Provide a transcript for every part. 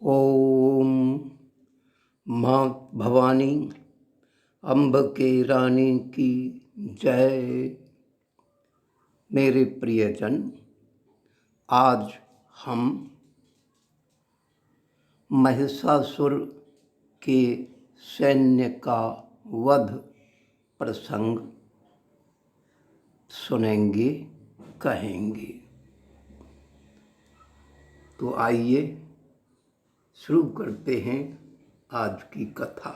ओम माँ भवानी अम्ब के रानी की जय। मेरे प्रियजन, आज हम महिषासुर के सैन्य का वध प्रसंग सुनेंगे, कहेंगे। तो आइए शुरू करते हैं आज की कथा।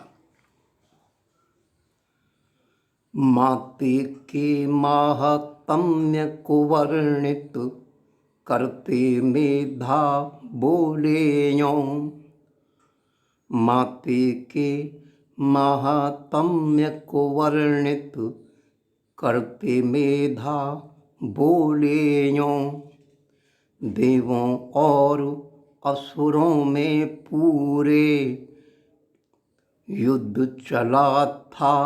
माते के माहात्म्य को वर्णित करते मेधा बोले यों। माते के माहात्म्य को वर्णित करते मेधा बोले यों। देवों और असुरों में पूरे युद्ध चला था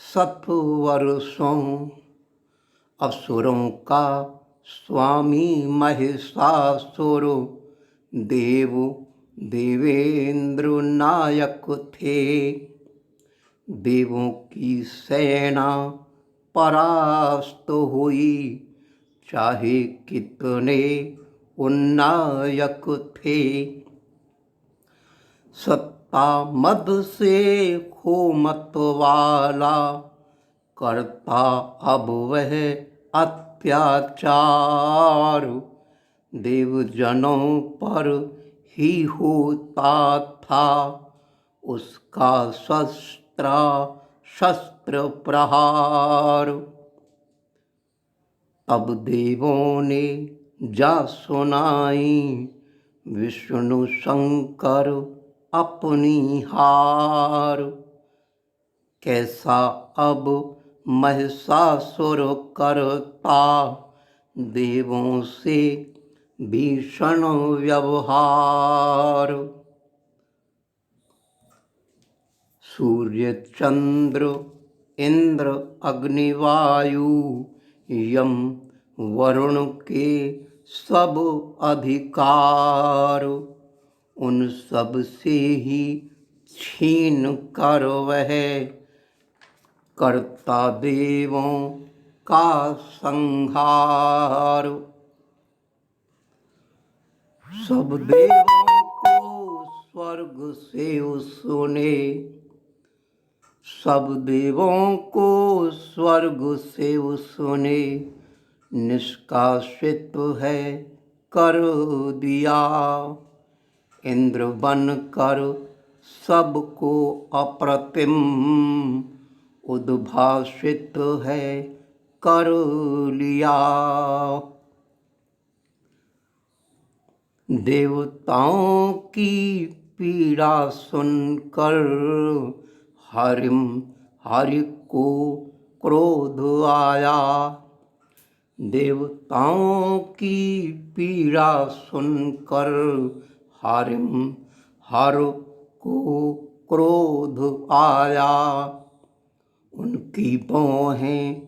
7 वर्षों। असुरों का स्वामी महिषासुर देवेंद्र नायक थे। देवों की सेना परास्त हुई, चाहे कितने उन्नायक थे। सत्ता मद से खो मत वाला करता अब वह अत्याचार। देवजनों पर ही होता था उसका शस्त्र प्रहार। अब देवों ने जा सुनाई विष्णु शंकर अपनी हार। कैसा अब महिषासुर करता देवों से भीषण व्यवहार। सूर्य चंद्र इंद्र अग्निवायु यम वरुण के सब अधिकार उन सब से ही छीन कर वह करता देवों का संहार। सब देवों को स्वर्ग से उसने सब देवों को स्वर्ग से उसने निष्कासित है कर दिया। इंद्र बनकर सबको अप्रतिम उद्भाषित है कर लिया। देवताओं की पीड़ा सुनकर हरि को क्रोध आया। देवताओं की पीड़ा सुनकर हर को क्रोध आया। उनकी भौहें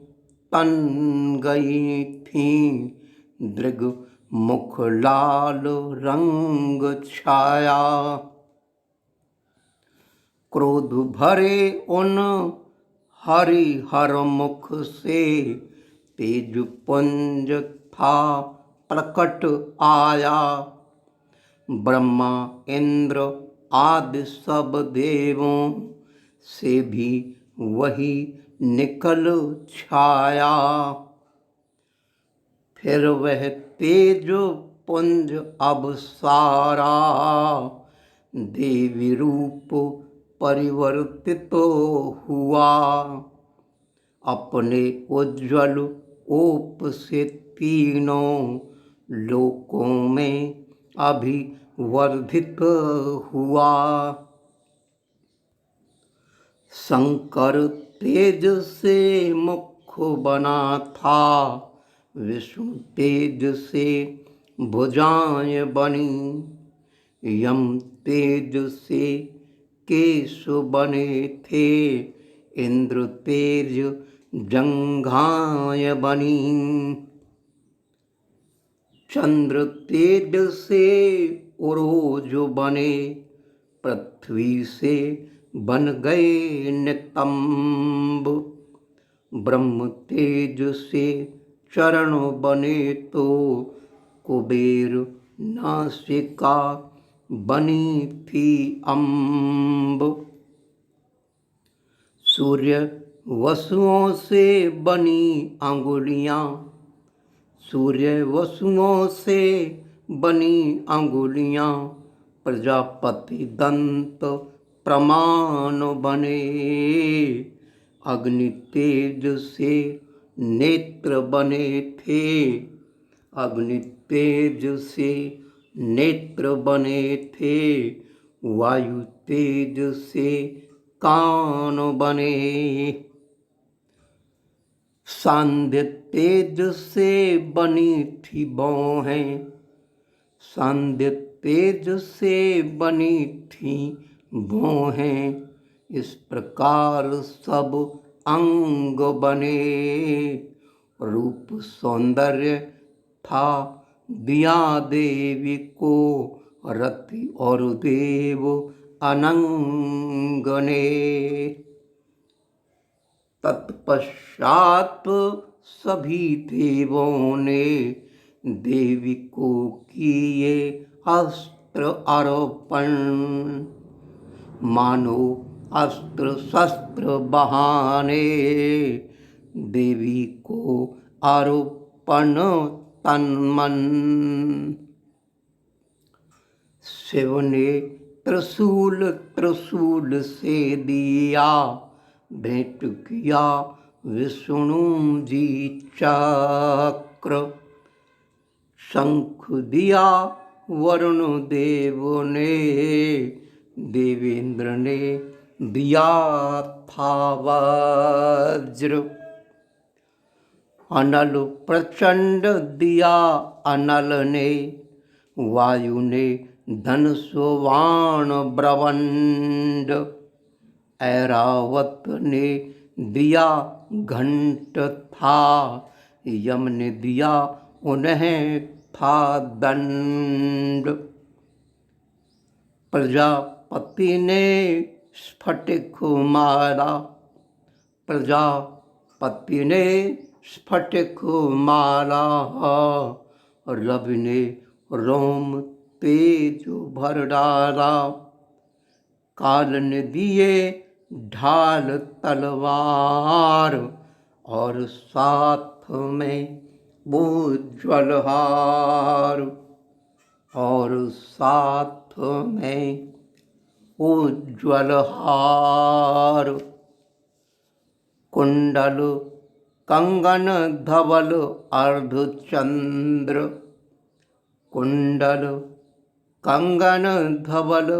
तन गई थीं, दृग मुख लाल रंग छाया। क्रोध भरे उन हर मुख से तेज पुंज था प्रकट आया। ब्रह्मा इंद्र आदि सब देवों से भी वही निकल छाया। फिर वह तेज पुंज अब सारा देवी रूप परिवर्तित हुआ। अपने उज्ज्वल ओप से तीनों लोकों में अभिवर्धित हुआ। शंकर तेज से मुख बना था, विष्णु तेज से भुजाएं बनी। यम तेज से केश बने थे, इंद्र तेज जंघाएं बनी। चंद्र तेज से उरोज बने, पृथ्वी से बन गए नितंब। ब्रह्म तेज से चरण बने तो कुबेर नासिका बनी थी अम्ब। सूर्य वसुओं से बनी अंगुलियां, सूर्य वसुओं से बनी अंगुलियां, प्रजापति दंत प्रमाण बने। अग्नि तेज से नेत्र बने थे, अग्नि तेज से नेत्र बने थे, वायु तेज से कान बने। सांध्य तेज से बनी थी भौहें, सांध्य तेज से बनी थी भौहें, इस प्रकार सब अंग बने। रूप सौंदर्य था दिया देवी को, रति और देव अनंग ने। तत्पश्चात सभी देवों ने देवी को किए अस्त्र अर्पण, मानो अस्त्र शस्त्र बहाने, देवी को अर्पण तन मन। शिव ने त्रिशूल त्रिशूल से दिया, भेंट किया विष्णु जी चक्र। शंख दिया वरुण देव ने, देवेंद्र ने दिया था वज्र। अनल प्रचंड दिया अनल ने, वायु ने धनुष बाण ब्रवंड। ऐरावत ने दिया घंट था, यम ने दिया उन्हें था दंड। प्रजापति ने स्फटिक मारा, प्रजापति ने स्फटिक मारा, रवि ने रोम तेज भर डाला। काल ने दिए ढाल तलवार, और साथ में उज्ज्वल हार, और साथ में उज्ज्वल हार। कुंडल कंगन धवल अर्धचंद्र, कुंडल कंगन धवल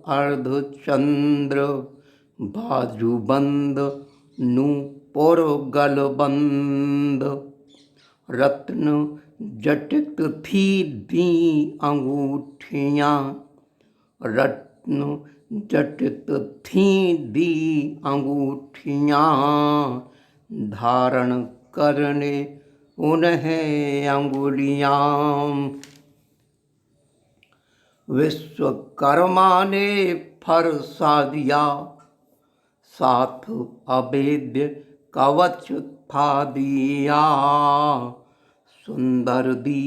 अर्धचंद्र, बाजूबंद नूपुर गलबंद। रत्न जटित थी दी अंगूठियाँ, रत्न जटित थी दी अंगूठियाँ, धारण करने उन्हें अंगुलियाँ। विश्वकर्मा ने फरसा दिया, साथ अभेद्य कवच था दिया। सुंदर दी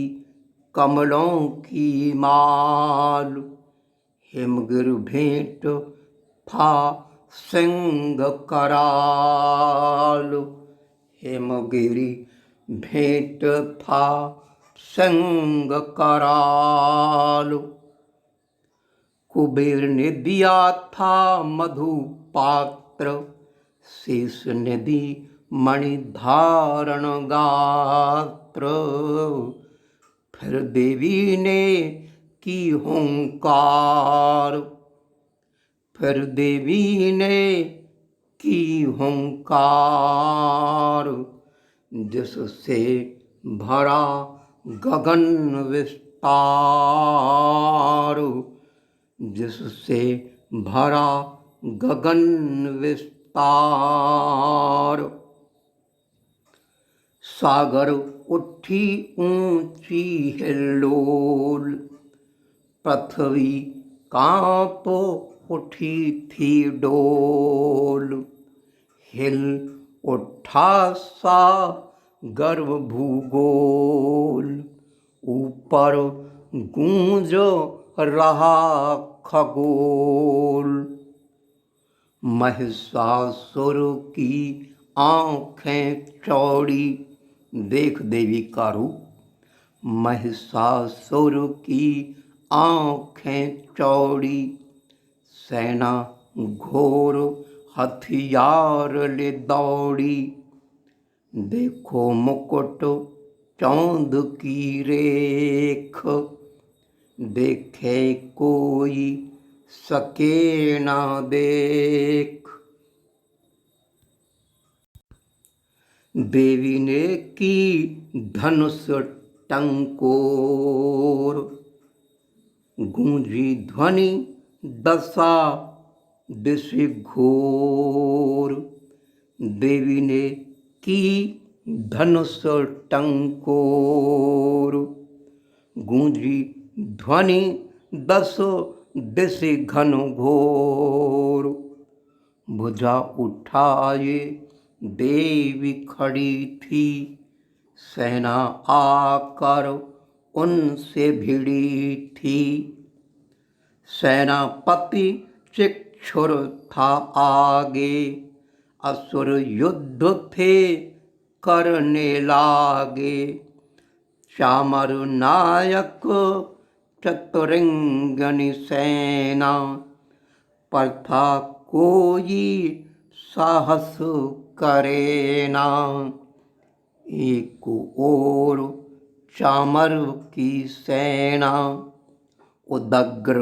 कमलों की माल, हिमगिर भेंट था सिंह कराल, हिमगिरी भेंट था सिंह कराल। कुबेर ने दिया था मधु पात्र, शेष ने दी मणि धारण गात्र। फिर देवी ने की हुंकार, फिर देवी ने की हुंकार, जिससे भरा गगन विस्तार, जिससे भरा गगन विस्तार। सागर उठी ऊंची हिल्लोल, पृथ्वी कांप उठी थी डोल, हिल उठा सा गर्भ भूगोल, ऊपर गूंज रहा खगोल। महिषासुर की आंखें चौड़ी, देख देवी का रूप। महिषासुर की आंखें चौड़ी, सेना घोर हथियार ले दौड़ी। देखो मुकुट चांद की रेख, देखे कोई सके ना देख। देवी ने की धनुष टंकोर, गूंजी ध्वनि दशा दिश घोर। देवी ने की धनुष टंकोर, गूंजी ध्वनि दस दिश घन घोर। भुजा उठाए देवी खड़ी थी, सेना आकर उनसे भिड़ी थी। सेनापति चिक्षुर था आगे, असुर युद्ध थे करने लागे। चामर नायक चतुरंगनी सेना, पर था कोई साहस करे ना। एक ओर चामर की सेना, उदग्र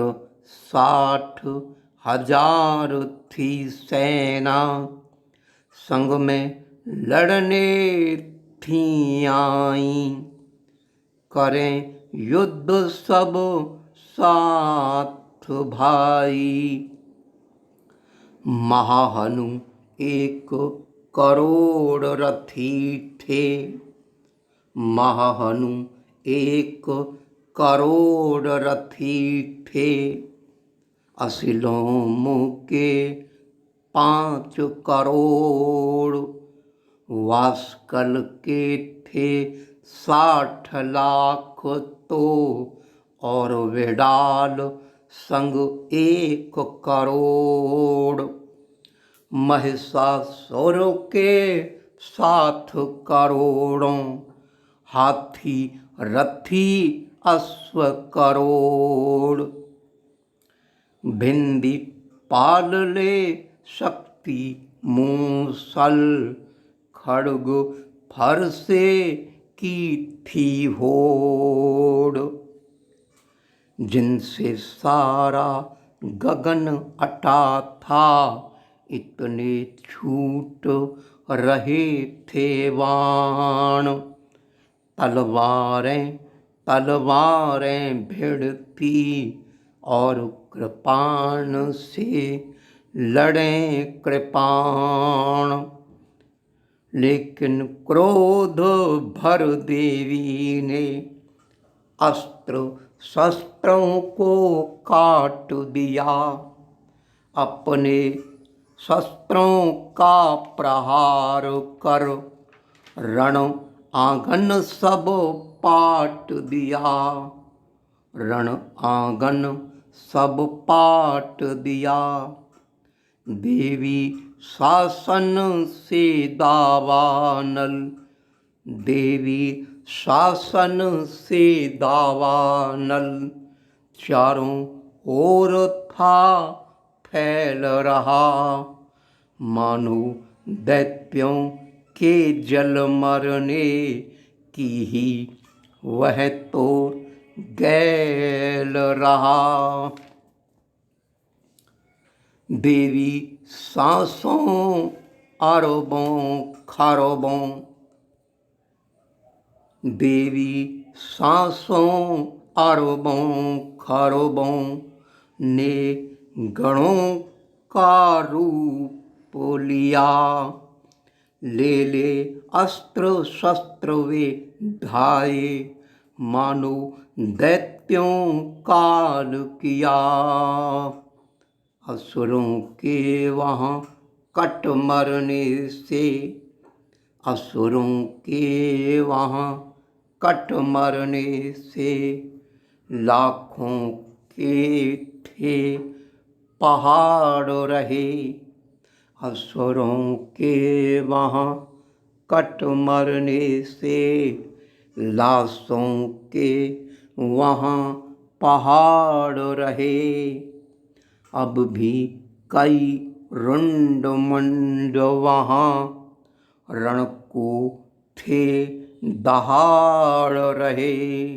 60,000 थी सेना। संग में लड़ने थी आई, करें युद्ध सब साथ भाई। महाहनु 1 करोड़ रथी थे, महाहनु 1 करोड़ रथी थे। असिलोम के 5 करोड़, वास्कल के थे 60 लाख तो, और वेडाल संग 1 करोड़। महिषासुर के 7 करोड़ों, हाथी रथी अश्व करोड़। भिंदी पाल ले शक्ति मूसल, खड्ग फरसे की थी होड़। जिनसे सारा गगन अटा था, इतने छूट रहे थे बाण। तलवारें तलवारें भिड़ती, और कृपाण से लड़ें कृपाण। लेकिन क्रोध भर देवी ने, अस्त्र शस्त्रों को काट दिया। अपने शस्त्रों का प्रहार कर, रण आंगन सब पाट दिया। रण आंगन सब पाट दिया। देवी शासन से दावानल, देवी शासन से दावानल। चारों ओर था फैल रहा, मानो दैत्यों के जल मरने की ही वह तो गैल रहा। देवी सांसों अरबों खरबों, देवी सांसों अरबों खरबों ने गणों का रूप लिया। ले ले अस्त्र शस्त्र वे ढाए, मानो दैत्यों काल किया। असुरों के वहाँ कट मरने से, असुरों के वहाँ कट मरने से, लाखों के थे पहाड़ रहे। असुरों के वहाँ कट मरने से, लाशों के वहाँ पहाड़ रहे। अब भी कई रुंड मुंड वहाँ रण को थे दहाड़ रहे।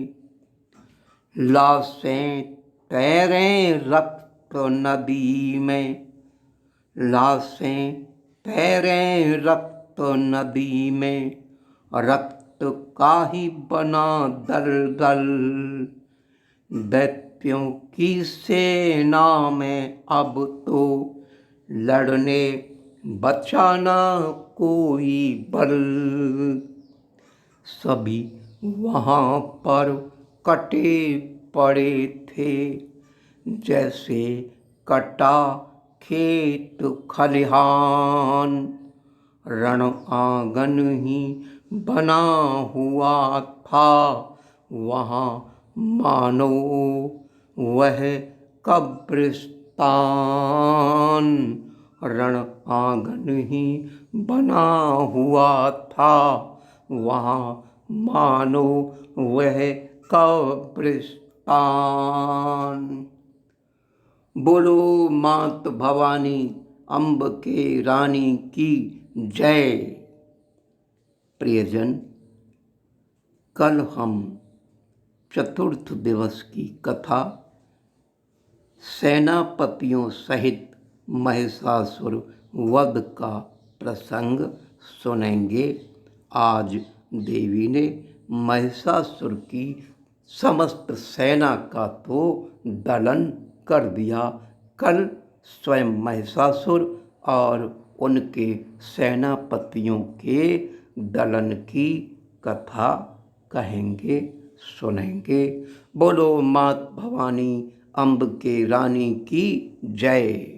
लाशें तैरें रक्त नदी में, लाशें तैरें रक्त नदी में, रक्त का ही बना दलदल। दैत्यों की सेना में अब तो लड़ने बचा न कोई बल। सभी वहाँ पर कटे पड़े थे, जैसे कटा खेत खलिहान। रण आंगन ही बना हुआ था वहाँ, मानो वह कब्रिस्तान। रण आंगन ही बना हुआ था वहाँ, मानो वह कब्रिस्तान। बोलो मात भवानी अम्ब के रानी की जय। प्रियजन, कल हम चतुर्थ दिवस की कथा सेनापतियों सहित महिषासुर वध का प्रसंग सुनेंगे। आज देवी ने महिषासुर की समस्त सेना का तो दलन कर दिया। कल स्वयं महिषासुर और उनके सेनापतियों के दलन की कथा कहेंगे, सुनेंगे। बोलो मात भवानी अम्ब के रानी की जय।